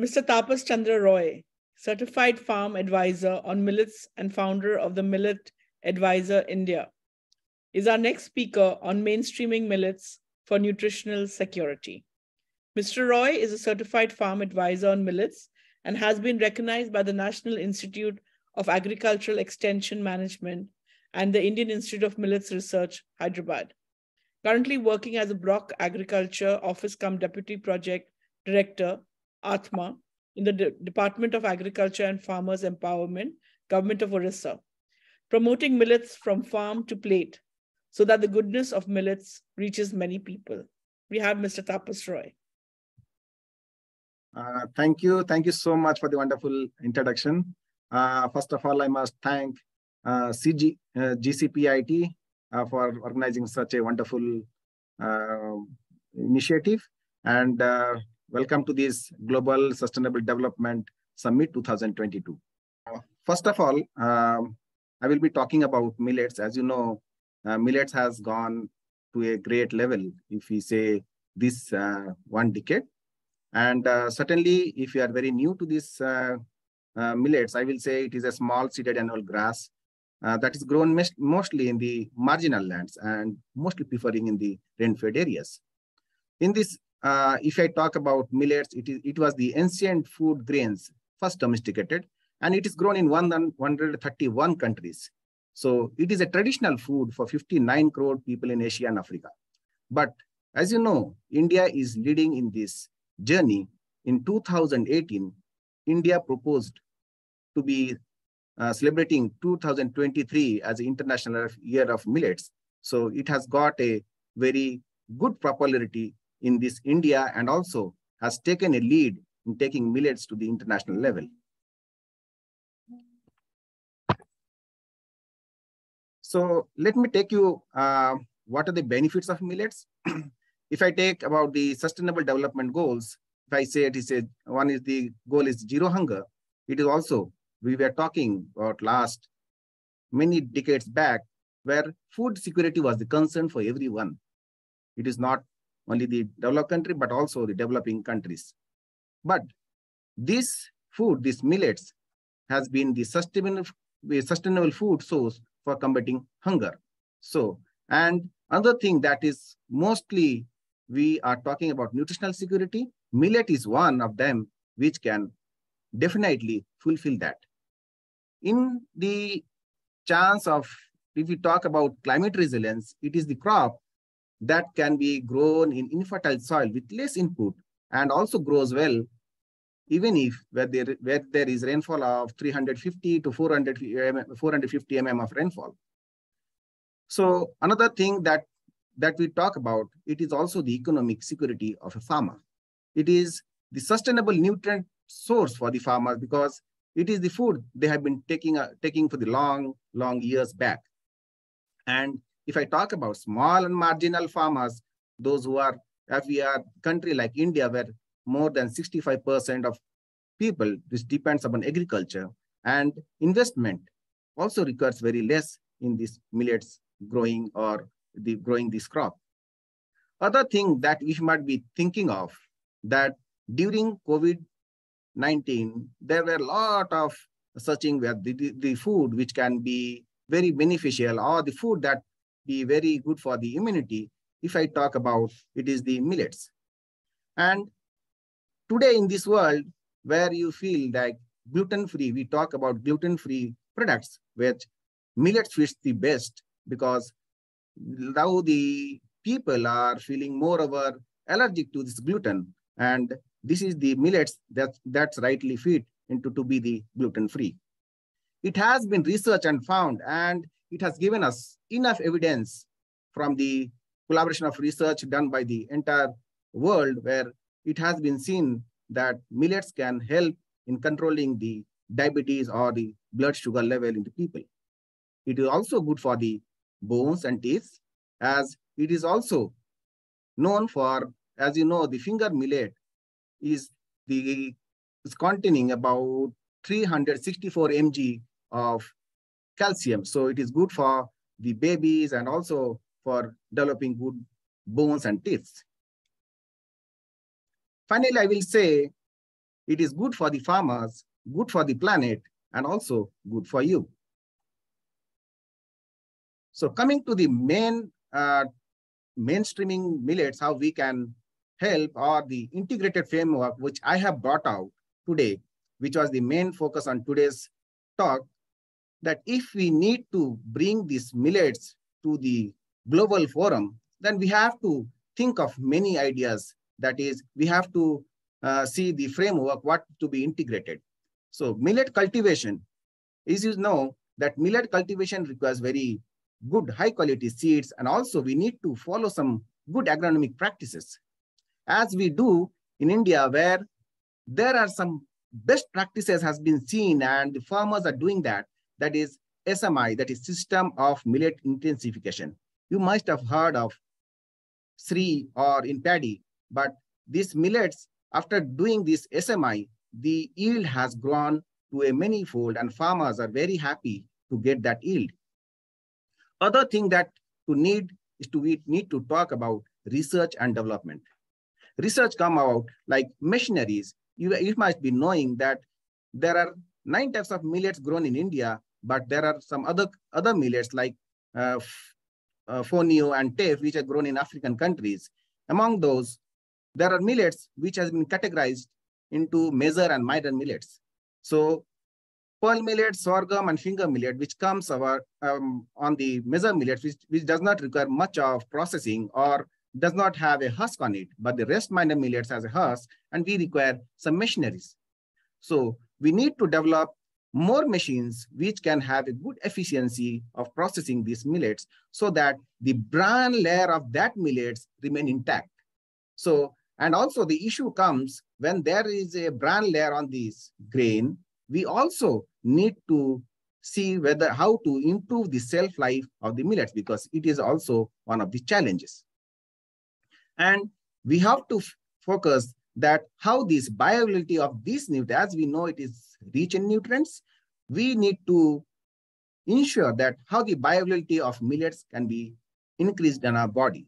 Mr. Tapas Chandra Roy, Certified Farm Advisor on Millets and founder of the Millet Advisor India, is our next speaker on mainstreaming millets for nutritional security. Mr. Roy is a certified farm advisor on millets and has been recognized by the National Institute of Agricultural Extension Management and the Indian Institute of Millets Research, Hyderabad. Currently working as a Brock Agriculture Office Deputy Project Director, Atma, in the Department of Agriculture and Farmers Empowerment, Government of Orissa, promoting millets from farm to plate so that the goodness of millets reaches many people. We have Mr. Tapas Roy. Thank you. Thank you so much for the wonderful introduction. First of all, I must thank GCPIT for organizing such a wonderful initiative. And welcome to this Global Sustainable Development Summit 2022. First of all, I will be talking about millets. As you know, millets has gone to a great level, if we say this 1 decade. And certainly, if you are very new to this millets, I will say it is a small seeded annual grass that is grown mostly in the marginal lands and mostly preferring in the rain-fed areas. In this, if I talk about millets, it was the ancient food grains first domesticated, and it is grown in 131 countries. So it is a traditional food for 59 crore people in Asia and Africa. But as you know, India is leading in this journey. In 2018, India proposed to be celebrating 2023 as the International Year of Millets. So it has got a very good popularity in this India and also has taken a lead in taking millets to the international level. So let me take you what are the benefits of millets. If I take about the Sustainable Development Goals, if I say it is one is the goal is zero hunger, it is also, we were talking about last many decades back, where food security was the concern for everyone. It is not only the developed country, but also the developing countries. But this food, these millets, has been the sustainable food source for combating hunger. So, and another thing that is mostly we are talking about nutritional security, millet is one of them which can definitely fulfill that. In the chance of, if we talk about climate resilience, it is the crop that can be grown in infertile soil with less input and also grows well, even if where there is rainfall of 350 to 450 mm of rainfall. So another thing that we talk about, it is also the economic security of a farmer. It is the sustainable nutrient source for the farmers because it is the food they have been taking for the long years back. And if I talk about small and marginal farmers, those who are, if we are a country like India, where more than 65% of people, this depends upon agriculture, and investment also requires very less in this millets growing or growing this crop. Other thing that we might be thinking of, that during COVID-19, there were a lot of searching where the food which can be very beneficial or the food that be very good for the immunity. If I talk about, it is the millets. And today in this world where you feel like gluten-free, we talk about gluten-free products, which millets fits the best because now the people are feeling more allergic to this gluten. And this is the millets that's rightly fit into to be the gluten-free. It has been researched and found, and it has given us enough evidence from the collaboration of research done by the entire world, where it has been seen that millets can help in controlling the diabetes or the blood sugar level in the people. It is also good for the bones and teeth, as it is also known for, as you know, the finger millet is containing about 364 mg of calcium. So it is good for the babies and also for developing good bones and teeth. Finally, I will say It is good for the farmers, good for the planet, and also good for you. So coming to the mainstreaming millets, how we can help, or the integrated framework, which I have brought out today, which was the main focus on today's talk, that if we need to bring these millets to the global forum, then we have to think of many ideas. That is, we have to see the framework, what to be integrated. So millet cultivation, as you know, that millet cultivation requires very good high quality seeds, and also we need to follow some good agronomic practices, as we do in India, where there are some best practices has been seen and the farmers are doing that. That is SMI, that is System of Millet Intensification. You must have heard of SRI or in paddy, but these millets, after doing this SMI, the yield has grown to a manyfold and farmers are very happy to get that yield. Other thing that we need to talk about research and development. Research come out like machineries. You must be knowing that there are 9 types of millets grown in India, but there are some other millets like Fonio and teff, which are grown in African countries. Among those, there are millets which has been categorized into major and minor millets. So pearl millet, sorghum, and finger millet, which comes on the major millets, which does not require much of processing or does not have a husk on it, but the rest minor millets has a husk, and we require some machineries. So we need to develop more machines which can have a good efficiency of processing these millets so that the bran layer of that millets remain intact. So, and also the issue comes when there is a bran layer on this grain, we also need to see how to improve the shelf life of the millets, because it is also one of the challenges. And we have to focus that how this bioavailability of these nutrients, as we know it is rich in nutrients, we need to ensure that how the bioavailability of millets can be increased in our body.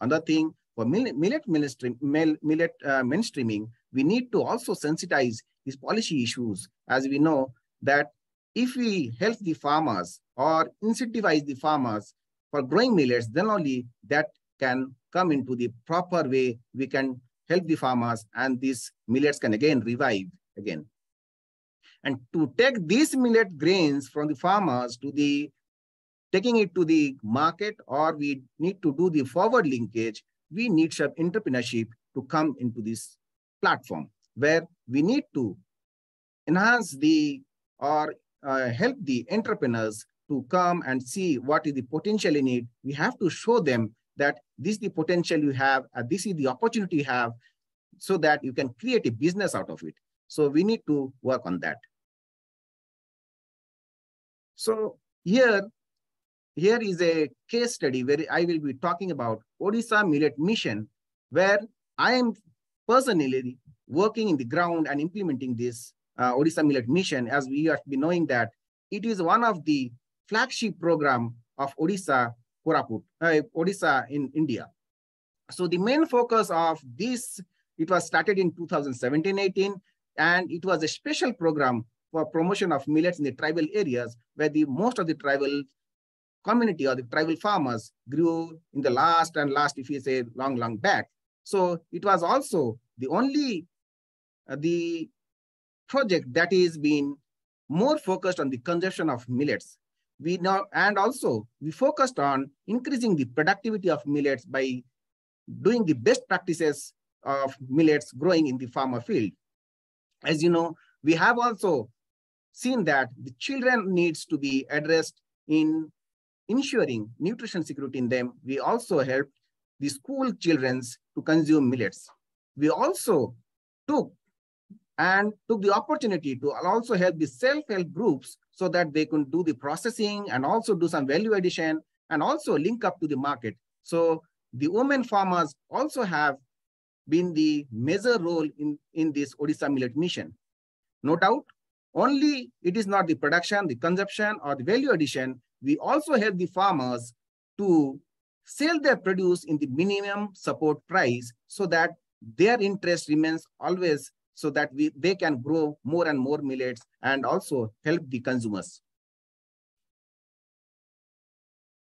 Another thing, for millet mainstreaming, we need to also sensitize these policy issues, as we know that if we help the farmers or incentivize the farmers for growing millets, then only that can come into the proper way. We can help the farmers and these millets can again revive again. And to take these millet grains from the farmers to taking it to the market, or we need to do the forward linkage, we need some entrepreneurship to come into this platform where we need to enhance help the entrepreneurs to come and see what is the potential in it. We have to show them that this is the potential you have, and this is the opportunity you have, so that you can create a business out of it. So we need to work on that. So here is a case study where I will be talking about Odisha Millet Mission, where I am personally working in the ground and implementing this Odisha Millet Mission, as we have been knowing that it is one of the flagship program of Odisha in India. So the main focus of this, it was started in 2017-18, and it was a special program for promotion of millets in the tribal areas where most of the tribal community or the tribal farmers grew in the last, if you say long back. So it was also the only the project that is being more focused on the consumption of millets. And also we focused on increasing the productivity of millets by doing the best practices of millets growing in the farmer field. As you know, we have also seen that the children needs to be addressed in ensuring nutrition security in them. We also helped the school children to consume millets. We also took the opportunity to also help the self-help groups so that they can do the processing and also do some value addition and also link up to the market. So the women farmers also have been the major role in this Odisha Millet Mission. No doubt, only it is not the production, the consumption, or the value addition. We also help the farmers to sell their produce in the minimum support price so that their interest remains always so that they can grow more and more millets and also help the consumers.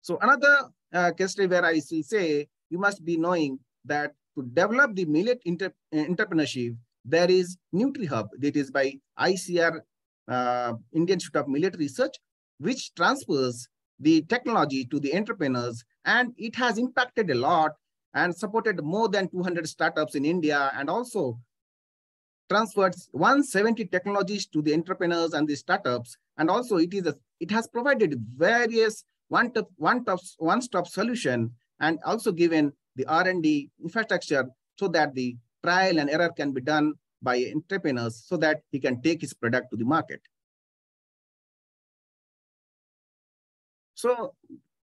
So another case study where I will say, you must be knowing that to develop the millet entrepreneurship, there is NutriHub, that is by ICR, Indian Institute of Millet Research, which transfers the technology to the entrepreneurs, and it has impacted a lot and supported more than 200 startups in India, and also transferred 170 technologies to the entrepreneurs and the startups. And also it has provided various one-stop solution, and also given the R&D infrastructure so that the trial and error can be done by entrepreneurs so that he can take his product to the market. So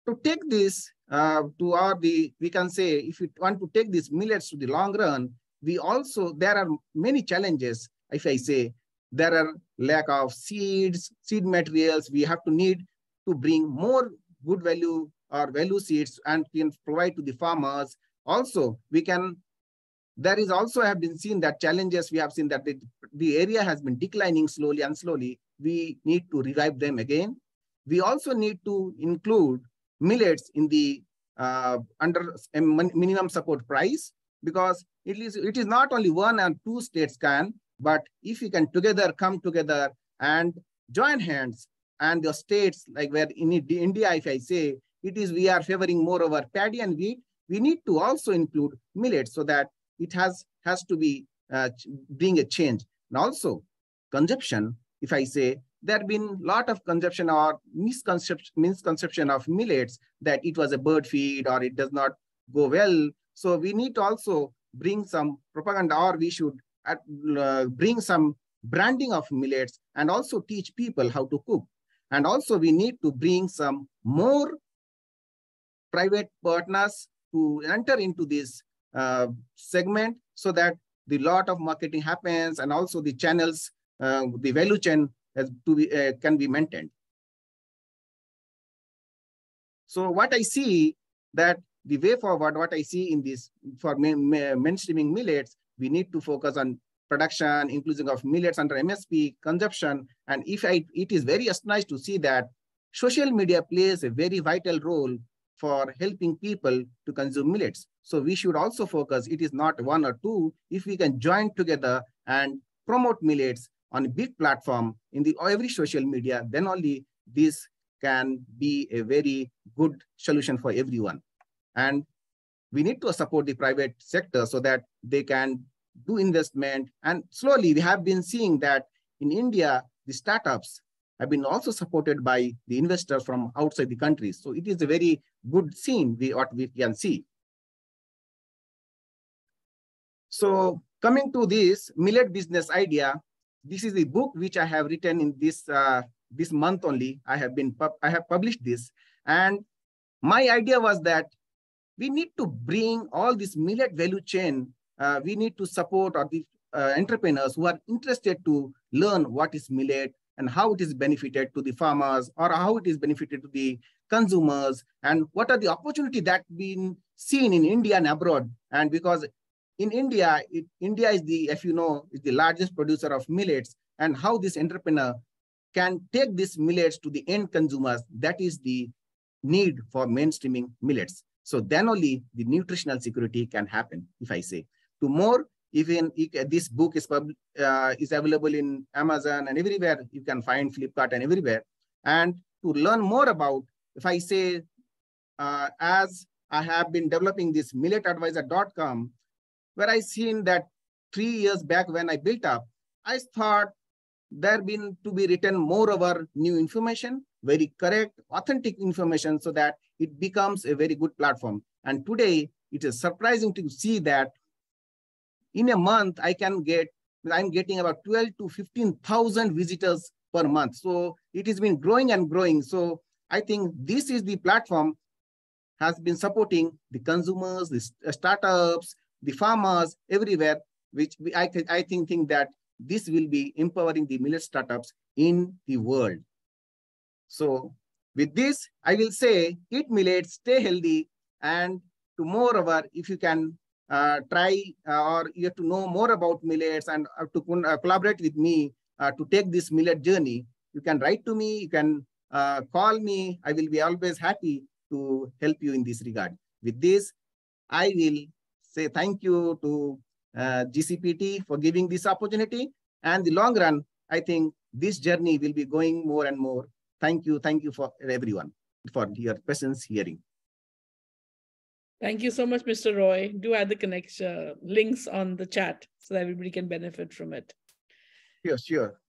to take this we can say, if you want to take these millets to the long run, there are many challenges. If I say, there are lack of seeds, seed materials, we have to need to bring more good value or value seeds and can provide to the farmers. Also, there is also have been seen that challenges, we have seen that the area has been declining slowly and slowly. We need to revive them again. We also need to include millets in the under a minimum support price, because it is not only one and two states can, but if we can come together and join hands, and the states like where in India, if I say, we are favoring more over paddy and wheat, we need to also include millets so that it has to be bring a change. And also consumption, if I say, there have been a lot of consumption or misconception of millets, that it was a bird feed or it does not go well. So we need to also bring some propaganda, or we should bring some branding of millets and also teach people how to cook. And also we need to bring some more private partners to enter into this segment so that the lot of marketing happens, and also the channels, the value chain can be maintained. So what I see that the way forward, what I see in this for mainstreaming millets, we need to focus on production, inclusion of millets under MSP, consumption. And it is very nice to see that social media plays a very vital role for helping people to consume millets. So we should also focus, it is not one or two, if we can join together and promote millets on a big platform in every social media, then only this can be a very good solution for everyone. And we need to support the private sector so that they can do investment. And slowly we have been seeing that in India, the startups have been also supported by the investors from outside the country. So it is a very good scene, what we can see. So coming to this millet business idea, this is the book which I have written in this month only. I have published this, and my idea was that we need to bring all this millet value chain. We need to support the entrepreneurs who are interested to learn what is millet and how it is benefited to the farmers, or how it is benefited to the consumers, and what are the opportunities that been seen in India and abroad. And because in India, India is is the largest producer of millets, and how this entrepreneur can take these millets to the end consumers. That is the need for mainstreaming millets. So then only the nutritional security can happen, if I say. To more, even this book is available in Amazon and everywhere. You can find Flipkart and everywhere. And to learn more about, if I say, as I have been developing this milletadvisor.com, where I seen that 3 years back when I built up, I thought there been to be written more over new information, very correct, authentic information, so that it becomes a very good platform. And today it is surprising to see that in a month I'm getting about 12 to 15,000 visitors per month. So it has been growing and growing. So I think this is the platform has been supporting the consumers, the startups, the farmers everywhere, which I think that this will be empowering the millet startups in the world. So with this, I will say, eat millets, stay healthy, and to moreover, if you can try or you have to know more about millets and to collaborate with me to take this millet journey, you can write to me, you can call me. I will be always happy to help you in this regard. With this, I will say thank you to GCPIT for giving this opportunity. And the long run, I think this journey will be going more and more. Thank you for everyone for your presence hearing. Thank you so much, Mr. Roy. Do add the connection links on the chat so that everybody can benefit from it. Sure.